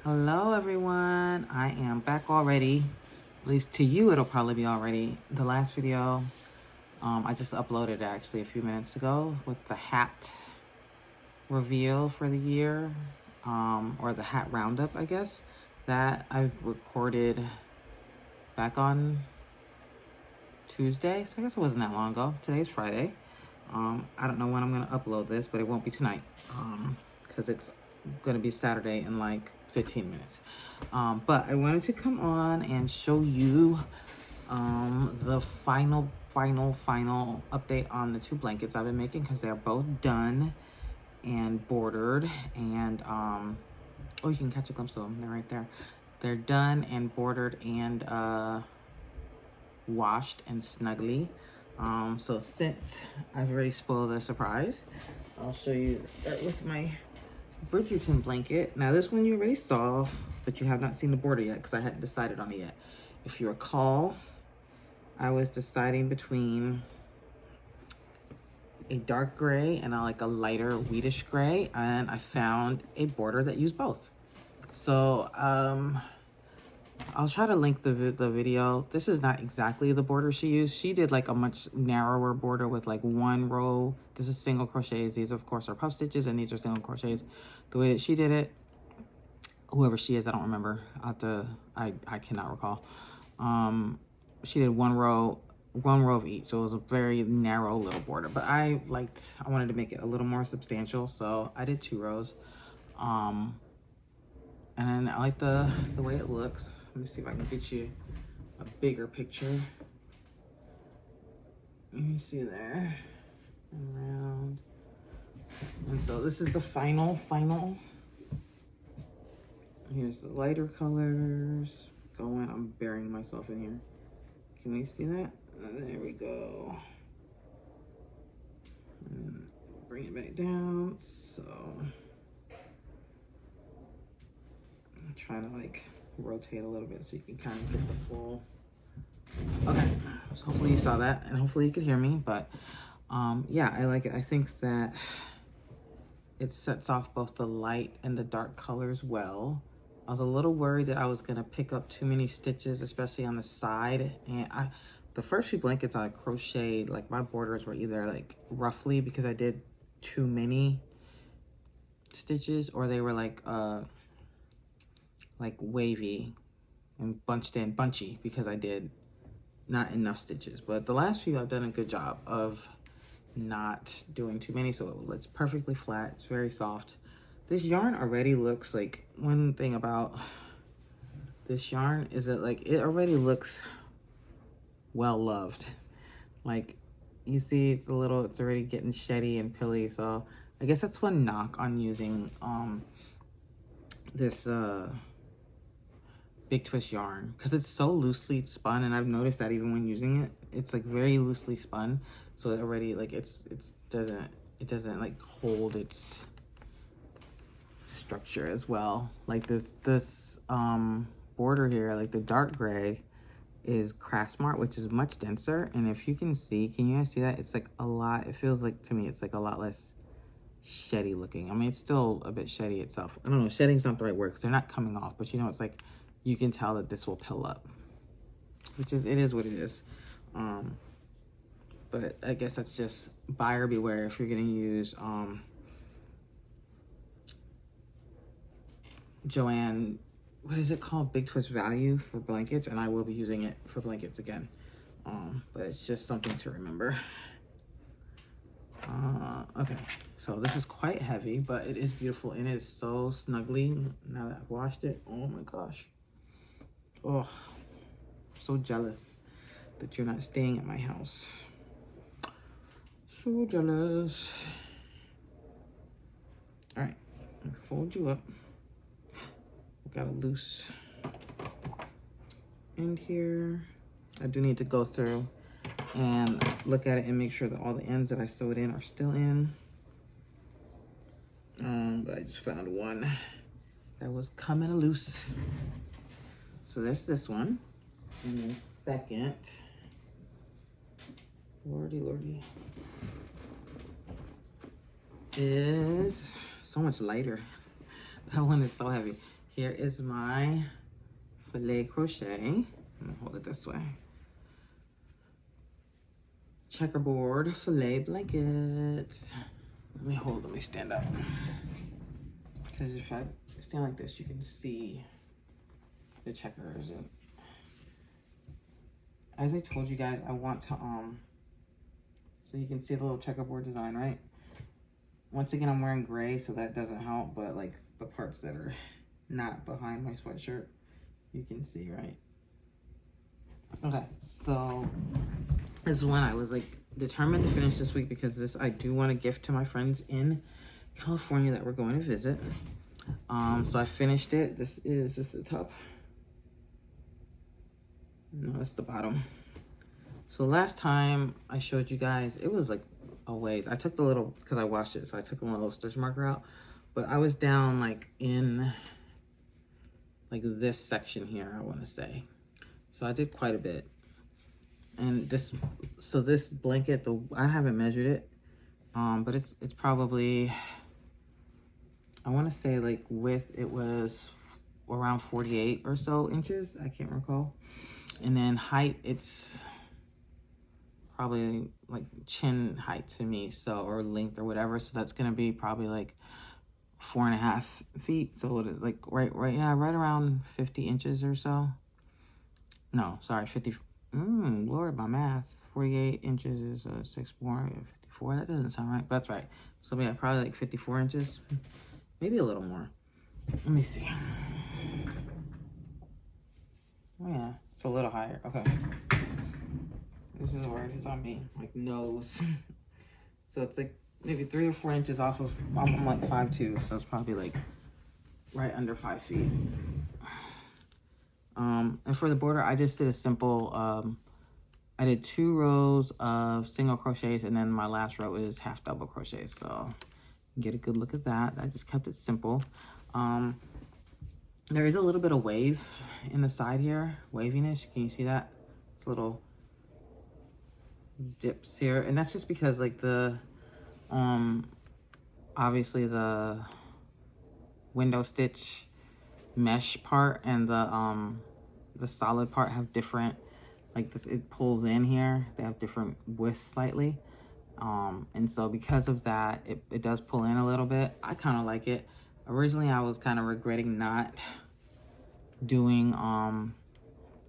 Hello everyone, I am back already. At least to you it'll probably be already. The last video I just uploaded actually a few minutes ago with the hat reveal for the year, or the hat roundup I guess, that I recorded back on Tuesday, so I guess it wasn't that long ago. Today's Friday. I don't know when I'm gonna upload this, but it won't be tonight because it's gonna be Saturday in like 15 minutes. But I wanted to come on and show you the final update on the two blankets I've been making, because they're both done and bordered, and oh, you can catch a glimpse of them, they're right there. They're done and bordered and washed and snuggly. So since I've already spoiled the surprise, I'll show you. Start with my Bridgerton blanket. Now this one you already saw, but you have not seen the border yet because I hadn't decided on it yet. If you recall, I was deciding between a dark gray and like a lighter wheatish gray, and I found a border that used both. So I'll try to link the video. This is not exactly the border she used. She did like a much narrower border with like one row. This is single crochets. These of course are puff stitches, and these are single crochets. The way that she did it, whoever she is, I don't remember. I cannot recall. She did one row of each, so it was a very narrow little border. But I wanted to make it a little more substantial, so I did 2 rows. And I like the way it looks. Let me see if I can get you a bigger picture. Let me see there. Around. And so this is the final. Here's the lighter colors going. I'm burying myself in here. Can we see that? There we go. And bring it back down. So I'm trying to like rotate a little bit so you can kind of get the full. Okay, so hopefully you saw that, and hopefully you could hear me. But yeah, I like it. I think that it sets off both the light and the dark colors well. I was a little worried that I was gonna pick up too many stitches, especially on the side. And the first few blankets I crocheted, like my borders were either like roughly because I did too many stitches, or they were like wavy and bunchy because I did not enough stitches. But the last few I've done a good job of not doing too many, so it's perfectly flat. It's very soft. This yarn already looks like, one thing about this yarn is that like it already looks well loved. Like you see, it's already getting sheddy and pilly. So I guess that's one knock on using this Big Twist yarn, because it's so loosely spun, and I've noticed that even when using it, it's like very loosely spun, so it already like it doesn't like hold its structure as well. Like this border here, like the dark gray is Craft Smart, which is much denser, and if you can see, can you guys see that? It's like a lot, it feels like to me it's like a lot less sheddy looking. I mean, it's still a bit sheddy itself. I don't know, shedding's not the right word because they're not coming off, but you know, it's like you can tell that this will pill up, which is, it is what it is. But I guess that's just buyer beware if you're gonna use Joanne, what is it called? Big Twist Value for blankets, and I will be using it for blankets again. But it's just something to remember. Okay, so this is quite heavy, but it is beautiful, and it is so snuggly now that I've washed it. Oh my gosh. Oh, so jealous that you're not staying at my house. So jealous. All right, fold you up. Got a loose end here. I do need to go through and look at it and make sure that all the ends that I sewed in are still in. But I just found one that was coming loose. So there's this one. And then second, lordy, is so much lighter. That one is so heavy. Here is my Fillet crochet. I'm gonna hold it this way. Checkerboard Fillet blanket. Let me stand up. Because if I stand like this, you can see the checkers. And as I told you guys, I want to, so you can see the little checkerboard design, right? Once again, I'm wearing gray, so that doesn't help, but like the parts that are not behind my sweatshirt, you can see, right? Okay, so this is one I was like determined to finish this week because this I do want to gift to my friends in California that we're going to visit. So I finished it. This is the top. No, that's the bottom. So last time I showed you guys, it was like a ways. I took the little, because I washed it, so I took the little stitch marker out. But I was down like in like this section here, I want to say. So I did quite a bit. And this blanket, I haven't measured it, but it's probably, I want to say like width, it was around 48 or so inches. I can't recall. And then height, it's probably like chin height to me, so, or length or whatever. So that's gonna be probably like 4.5 feet. So it is like right around 50 inches or so. No, sorry, 50. Lord, my math. 48 inches is 6 more, 54. That doesn't sound right, but that's right. So yeah, probably like 54 inches, maybe a little more. Let me see. Oh yeah, it's a little higher. Okay. This is where it is on me, like nose. So it's like maybe 3 or 4 inches off of, I'm like 5'2", so it's probably like right under 5 feet. And for the border, I just did a simple, I did 2 rows of single crochets, and then my last row is half double crochets. So get a good look at that. I just kept it simple. There is a little bit of wave in the side here, waviness. Can you see that? It's little dips here, and that's just because like the, obviously the window stitch mesh part and the solid part have different, like this, it pulls in here, they have different widths slightly, and so because of that, it does pull in a little bit. I kind of like it. Originally I was kind of regretting not doing,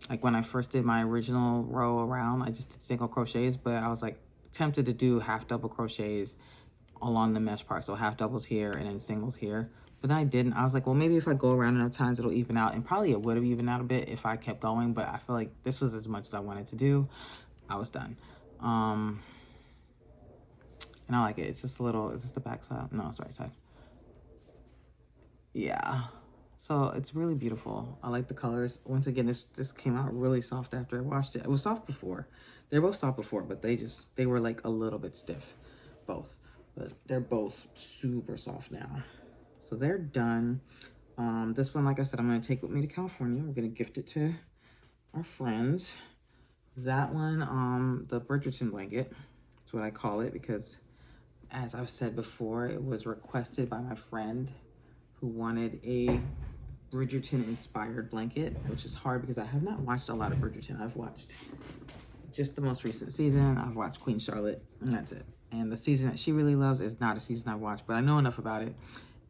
like when I first did my original row around, I just did single crochets, but I was like tempted to do half double crochets along the mesh part, so half doubles here and then singles here. But then I didn't. I was like, well, maybe if I go around enough times, it'll even out. And probably it would have evened out a bit if I kept going. But I feel like this was as much as I wanted to do. I was done. And I like it. It's just a little, is this the back side? No, it's the right side. Yeah. So it's really beautiful. I like the colors. Once again, this came out really soft after I washed it. It was soft before. They were both soft before, but they were like a little bit stiff, both. But they're both super soft now. So they're done. This one, like I said, I'm going to take with me to California. We're going to gift it to our friends. That one, the Bridgerton blanket, that's what I call it, because as I've said before, it was requested by my friend who wanted a Bridgerton inspired blanket, which is hard because I have not watched a lot of Bridgerton. I've watched just the most recent season. I've watched Queen Charlotte, and that's it. And the season that she really loves is not a season I've watched, but I know enough about it.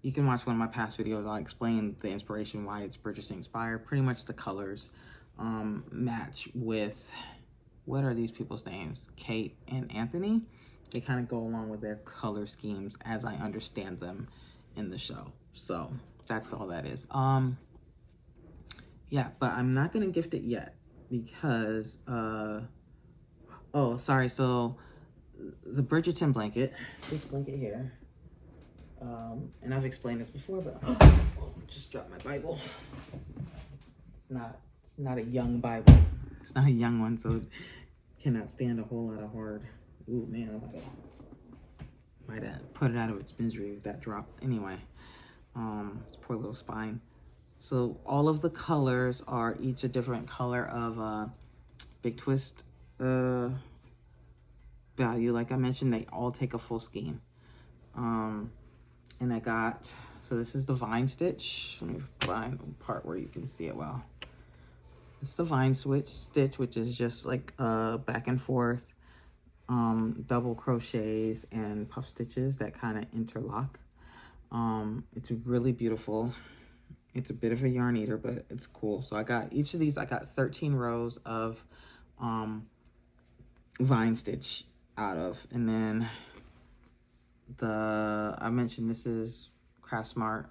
You can watch one of my past videos. I'll explain the inspiration, why it's Bridgerton inspired. Pretty much the colors match with, what are these people's names? Kate and Anthony. They kind of go along with their color schemes as I understand them in the show. So that's all that is. Yeah, but I'm not gonna gift it yet because, oh, sorry. So the Bridgerton blanket, this blanket here, and I've explained this before, but just dropped my Bible. It's not a young Bible. It's not a young one, so it cannot stand a whole lot of hard. Ooh, man, I might have put it out of its misery with that drop. Anyway, its poor little spine. So all of the colors are each a different color of Big Twist value. Like I mentioned, they all take a full scheme. And I got So this is the vine stitch. Let me find a part where you can see it well. It's the vine stitch, which is just like back and forth double crochets and puff stitches that kind of interlock. It's really beautiful. It's a bit of a yarn eater, but it's cool. So I got each of these, I got 13 rows of vine stitch out of. And then I mentioned this is Craft Smart.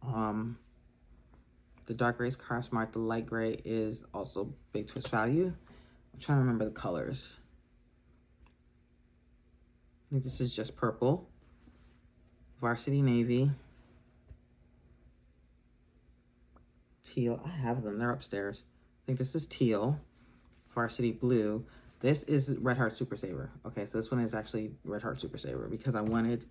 The dark gray is Craft Smart. The light gray is also Big Twist Value. I'm trying to remember the colors. I think this is just purple. Varsity Navy. Teal. I have them. They're upstairs. I think this is teal. Varsity Blue. This is Red Heart Super Saver. Okay, so this one is actually Red Heart Super Saver because I wanted,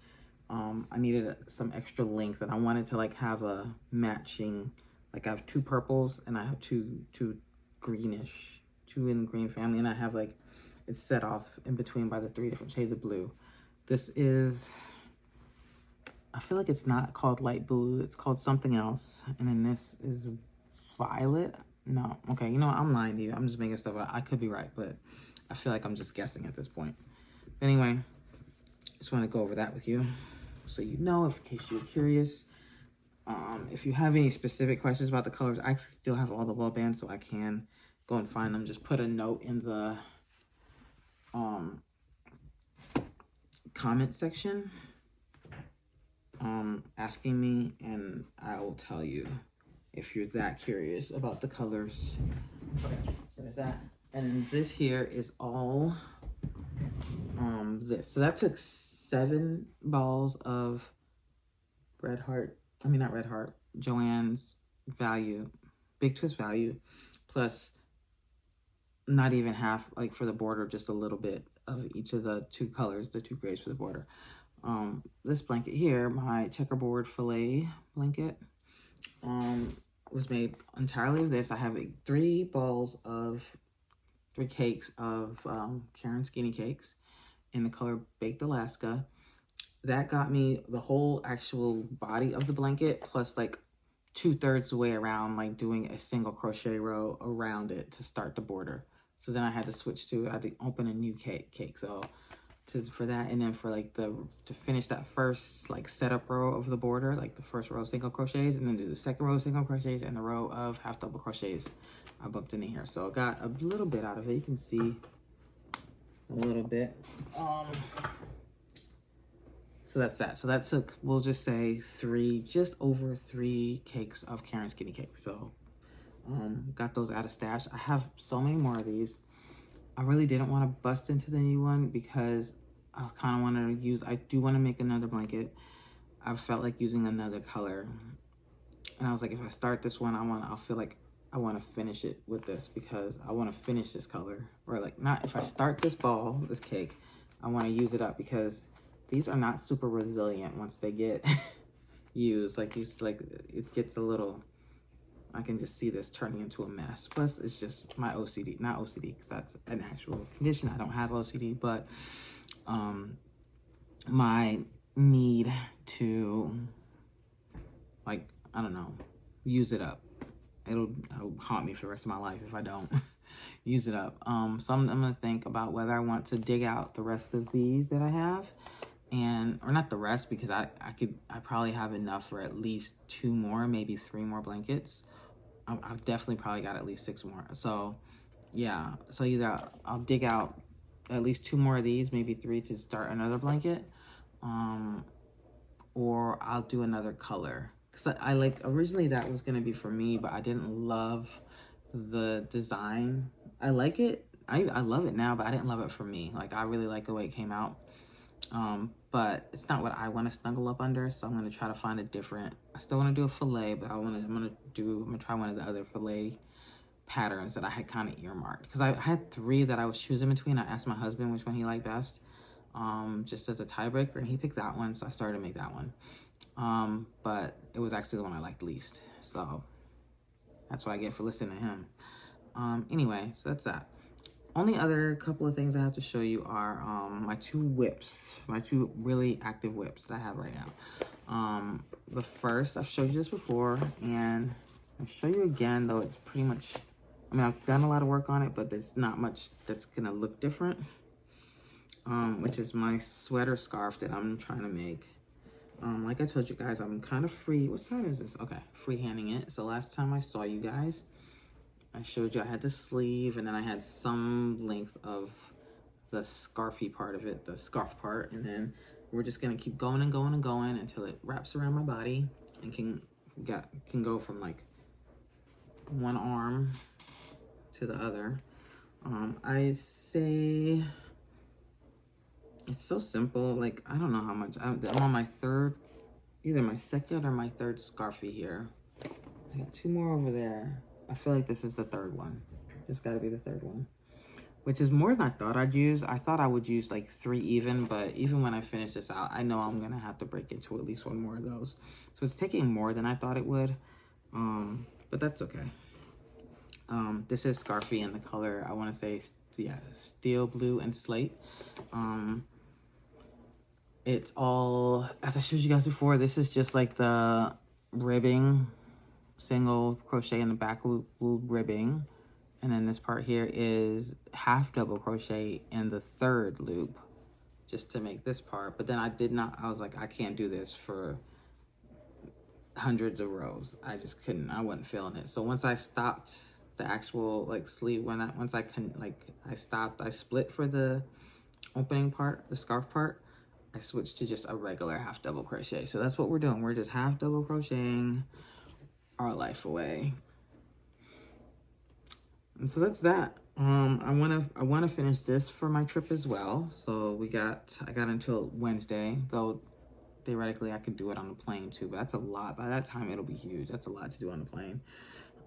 I needed some extra length and I wanted to like have a matching. Like I have 2 purples and I have two greenish, 2 in the green family, and I have like, it's set off in between by the 3 different shades of blue. This is, I feel like it's not called light blue, it's called something else. And then this is violet. No, okay, you know what, I'm lying to you. I'm just making stuff up. I could be right, but I feel like I'm just guessing at this point. But anyway, just want to go over that with you so you know, in case you're curious. If you have any specific questions about the colors, I actually still have all the wall bands, so I can go and find them. Just put a note in the comment section asking me, and I will tell you if you're that curious about the colors. Okay, so there's that. And this here is all this. So that took 7 balls of Joann's Value, Big Twist Value, plus not even half, like for the border, just a little bit of each of the 2 colors, the 2 grays for the border. This blanket here, my Checkerboard Fillet blanket, was made entirely of this. I have 3 cakes of Karen Skinny Cakes in the color Baked Alaska. That got me the whole actual body of the blanket, plus like 2/3 the way around, like doing a single crochet row around it to start the border. So then I had to switch to, I had to open a new cake. So for that, and then for like to finish that first like setup row of the border, like the first row single crochets, and then do the second row single crochets and the row of half double crochets, I bumped in here. So I got a little bit out of it. You can see a little bit. So that's that. So that took, we'll just say just over 3 cakes of Karen Skinny Cakes. So got those out of stash. I have so many more of these. I really didn't want to bust into the new one because I kind of wanted to use, I do want to make another blanket. I felt like using another color. And I was like, if I start this one, I'll feel like I want to finish it with this because I want to finish this color. Or like, not if I start this cake, I want to use it up because these are not super resilient once they get used. Like these, like it gets a little, I can just see this turning into a mess. Plus it's just my OCD, not OCD because that's an actual condition. I don't have OCD, but my need to, like, I don't know, use it up. It'll haunt me for the rest of my life if I don't use it up. So I'm gonna think about whether I want to dig out the rest of these that I have, or not the rest, because I probably have enough for at least 2 more, maybe 3 more blankets. I've definitely probably got at least 6 more. So yeah, so either I'll dig out at least 2 more of these, maybe 3 to start another blanket, or I'll do another color. Cause I like, originally that was gonna be for me, but I didn't love the design. I like it, I love it now, but I didn't love it for me. Like I really like the way it came out. But it's not what I want to snuggle up under, so I'm going to try to find a different, I still want to do a fillet, but I'm going to try one of the other fillet patterns that I had kind of earmarked, because I had 3 that I was choosing between. I asked my husband which one he liked best, just as a tiebreaker, and he picked that one, so I started to make that one. But it was actually the one I liked least, so that's what I get for listening to him. Anyway, so that's that. Only other couple of things I have to show you are my 2 whips, my 2 really active whips that I have right now. The first, I've showed you this before, and I'll show you again, though it's pretty much, I mean, I've done a lot of work on it, but there's not much that's gonna look different, which is my sweater scarf that I'm trying to make. Like I told you guys, I'm kind of free. What side is this? Okay, freehanding it. So last time I saw you guys, I showed you I had the sleeve, and then I had some length of the scarfy part of it, the scarf part, and then we're just gonna keep going and going and going until it wraps around my body and can go from like one arm to the other. I say it's so simple. Like, I don't know how much. I'm on my third, either my second or my third scarfie here. I got 2 more over there. I feel like this is the third one. Just got to be the third one, which is more than I thought I'd use. I thought I would use like 3 even, but even when I finish this out, I know I'm gonna have to break into at least 1 more of those. So it's taking more than I thought it would, but that's okay. This is scarfy in the color, I want to say, yeah, steel blue and slate. It's all, as I showed you guys before, this is just like the ribbing, single crochet in the back loop ribbing. And then this part here is half double crochet in the 3rd loop, just to make this part. But then I was like, I can't do this for hundreds of rows. I just couldn't, I wasn't feeling it. So once I stopped the actual like sleeve, I split for the opening part, the scarf part, I switched to just a regular half double crochet. So that's what we're doing. We're just half double crocheting our life away. And so that's that. I wanna finish this for my trip as well. So I got until Wednesday, though theoretically I could do it on the plane too, but that's a lot. By that time it'll be huge. That's a lot to do on the plane.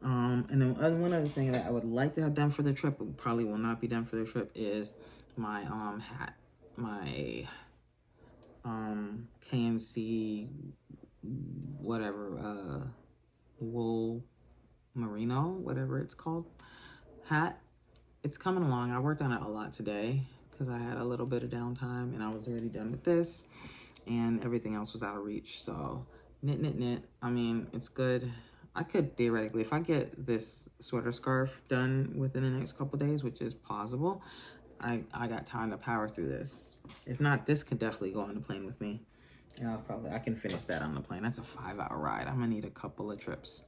And then one other thing that I would like to have done for the trip, but probably will not be done for the trip, is my hat, my KNC whatever, wool merino, whatever it's called, hat. It's coming along. I worked on it a lot today because I had a little bit of downtime and I was already done with this and everything else was out of reach. So knit. I mean, it's good. I could theoretically, if I get this sweater scarf done within the next couple days, which is possible, I got time to power through this. If not, this could definitely go on the plane with me. And I can finish that on the plane. That's a 5-hour ride. I'm gonna need a couple of trips.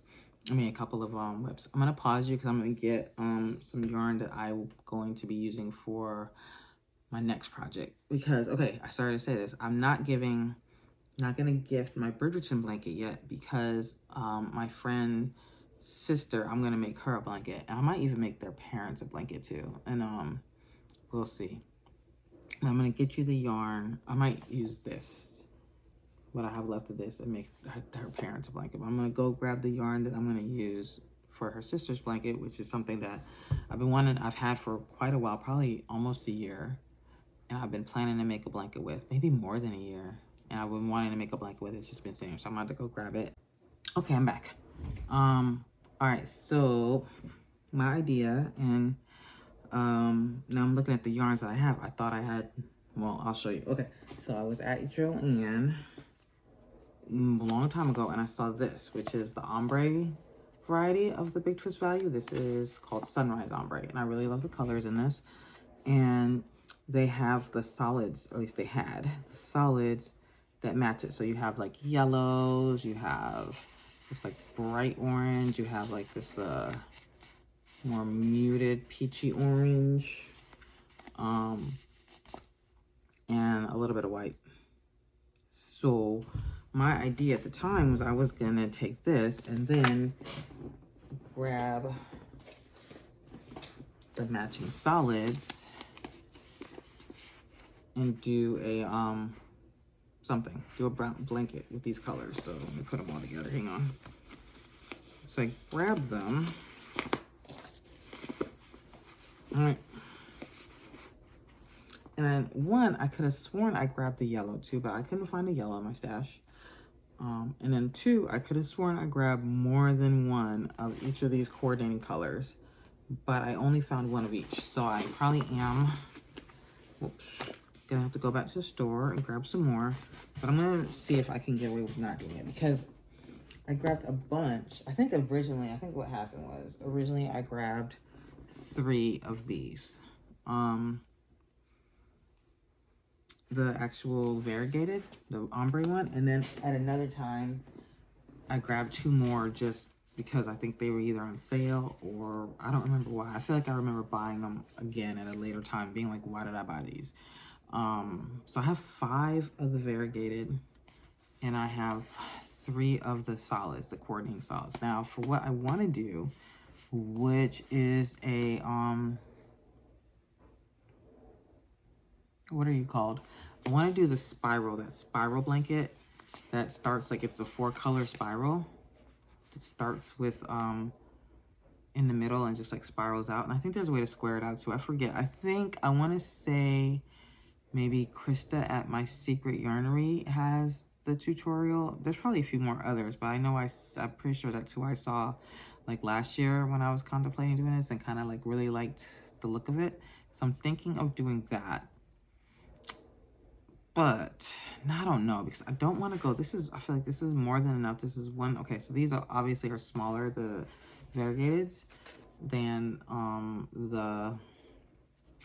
A couple of whips. I'm gonna pause you because I'm gonna get some yarn that I'm going to be using for my next project. Because, okay, I started to say this. I'm not gonna gift my Bridgerton blanket yet because my friend's sister, I'm gonna make her a blanket. And I might even make their parents a blanket too. And we'll see. I'm gonna get you the yarn. I might use this, what I have left of this, and make her parents a blanket. But I'm gonna go grab the yarn that I'm gonna use for her sister's blanket, which is something that I've had for quite a while, probably almost a year. And I've been planning to make a blanket with, maybe more than a year. And I've been wanting to make a blanket with, it's just been sitting. So I'm about to go grab it. Okay, I'm back. All right, so my idea, and now I'm looking at the yarns that I have. I thought I had, well, I'll show you. Okay, so I was at Joann a long time ago and I saw this, which is the ombre variety of the Big Twist Value. This is called Sunrise Ombre, and I really love the colors in this. And they have the solids, or at least they had the solids that match it. So you have like yellows, you have this like bright orange, you have like this more muted peachy orange, and a little bit of white. So my idea at the time was I was gonna take this and then grab the matching solids and do a do a brown blanket with these colors. So let me put them all together. Hang on. So I grab them. All right. And then one, I could have sworn I grabbed the yellow too, but I couldn't find the yellow in my stash. And then two, I could have sworn I grabbed more than one of each of these coordinating colors, but I only found one of each. So I probably am, whoops, gonna have to go back to the store and grab some more, but I'm gonna see if I can get away with not doing it because I grabbed a bunch. I think what happened was originally I grabbed 3 of these. The actual variegated, the ombre one, and then at another time I grabbed 2 more just because I think they were either on sale or I don't remember why. I feel like I remember buying them again at a later time, being like, why did I buy these? So I have 5 of the variegated and I have 3 of the solids, the coordinating solids. Now for what I want to do, which is a, what are you called? I want to do the spiral, that spiral blanket that starts like it's a 4-color spiral. It starts with in the middle and just like spirals out. And I think there's a way to square it out too. I forget. I think I want to say maybe Krista at My Secret Yarnery has the tutorial. There's probably a few more others, but I know I'm pretty sure that's who I saw like last year when I was contemplating doing this and kind of like really liked the look of it. So I'm thinking of doing that. But I don't know because I don't want to go. I feel like this is more than enough. This is one. Okay, so these are obviously smaller, the variegateds, than the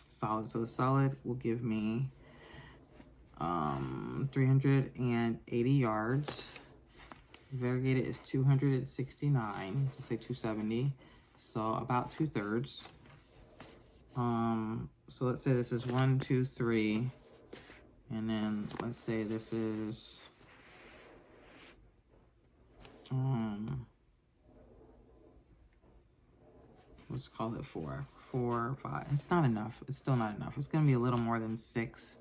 solid. So the solid will give me 380 yards. Variegated is 269. So say 270. So about 2/3. So let's say this is 1, 2, 3. And then let's say this is let's call it 4, 5. It's not enough. It's still not enough. It's gonna be a little more than 6.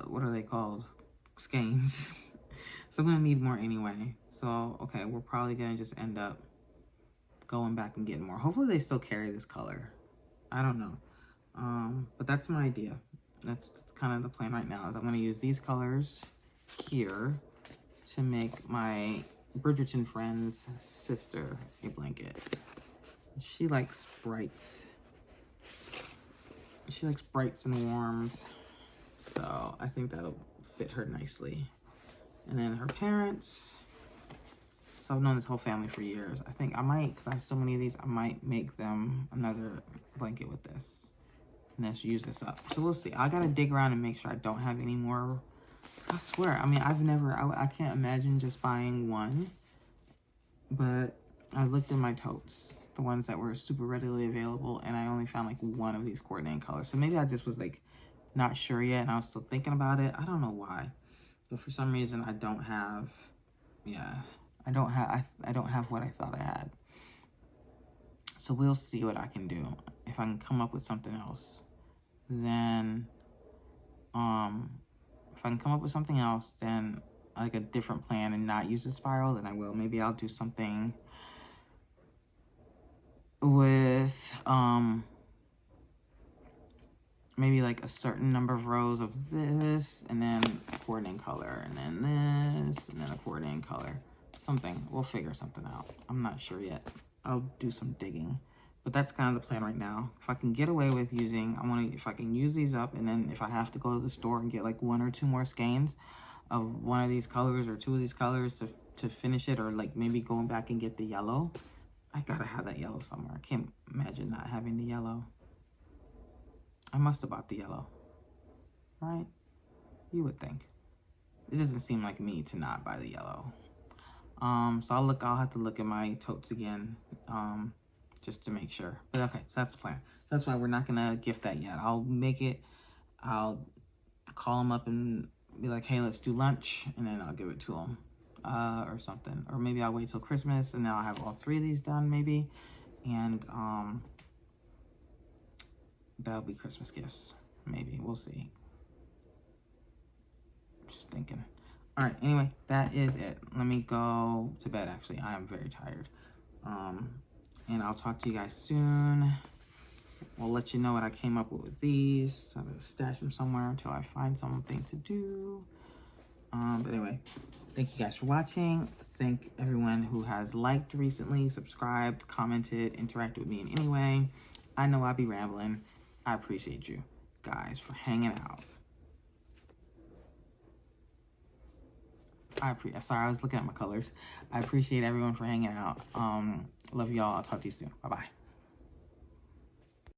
What are they called? Skeins. So I'm gonna need more anyway. So okay, we're probably gonna just end up going back and getting more. Hopefully they still carry this color. I don't know. But that's my idea. That's kind of the plan right now is I'm going to use these colors here to make my Bridgerton friend's sister a blanket. She likes brights. She likes brights and warms. So I think that'll fit her nicely. And then her parents. So I've known this whole family for years. I think I might, because I have so many of these, I might make them another blanket with this. And then use this up. So we'll see. I gotta dig around and make sure I don't have any more. I swear, I mean, I can't imagine just buying one. But I looked in my totes, the ones that were super readily available, and I only found like 1 of these coordinating colors. So maybe I just was like not sure yet, and I was still thinking about it. I don't know why. But for some reason, I don't have, I don't have what I thought I had. So we'll see what I can do. If I can come up with something else, then, if I can come up with something else, then like a different plan and not use the spiral, then I will. Maybe I'll do something with, maybe like a certain number of rows of this, and then a coordinating color, and then this, and then a coordinating color. Something. We'll figure something out. I'm not sure yet. I'll do some digging. But that's kind of the plan right now. If I can get away with using, if I can use these up, and then if I have to go to the store and get like 1 or 2 more skeins of 1 of these colors or 2 of these colors to finish it, or like maybe going back and get the yellow. I gotta have that yellow somewhere. I can't imagine not having the yellow. I must have bought the yellow, right? You would think. It doesn't seem like me to not buy the yellow. So I'll have to look at my totes again, just to make sure. But okay, so that's the plan. That's why we're not gonna gift that yet. I'll call them up and be like, hey, let's do lunch, and then I'll give it to them, or something. Or maybe I'll wait till Christmas, and then I'll have all 3 of these done, maybe. And, that'll be Christmas gifts. Maybe, we'll see. Just thinking. All right, anyway, that is it. Let me go to bed, actually. I am very tired. And I'll talk to you guys soon. I'll let you know what I came up with these. I'm going to stash them somewhere until I find something to do. But anyway, thank you guys for watching. Thank everyone who has liked recently, subscribed, commented, interacted with me in any way. I know I be rambling. I appreciate you guys for hanging out. Sorry, I was looking at my colors. I appreciate everyone for hanging out. Love y'all. I'll talk to you soon. Bye-bye.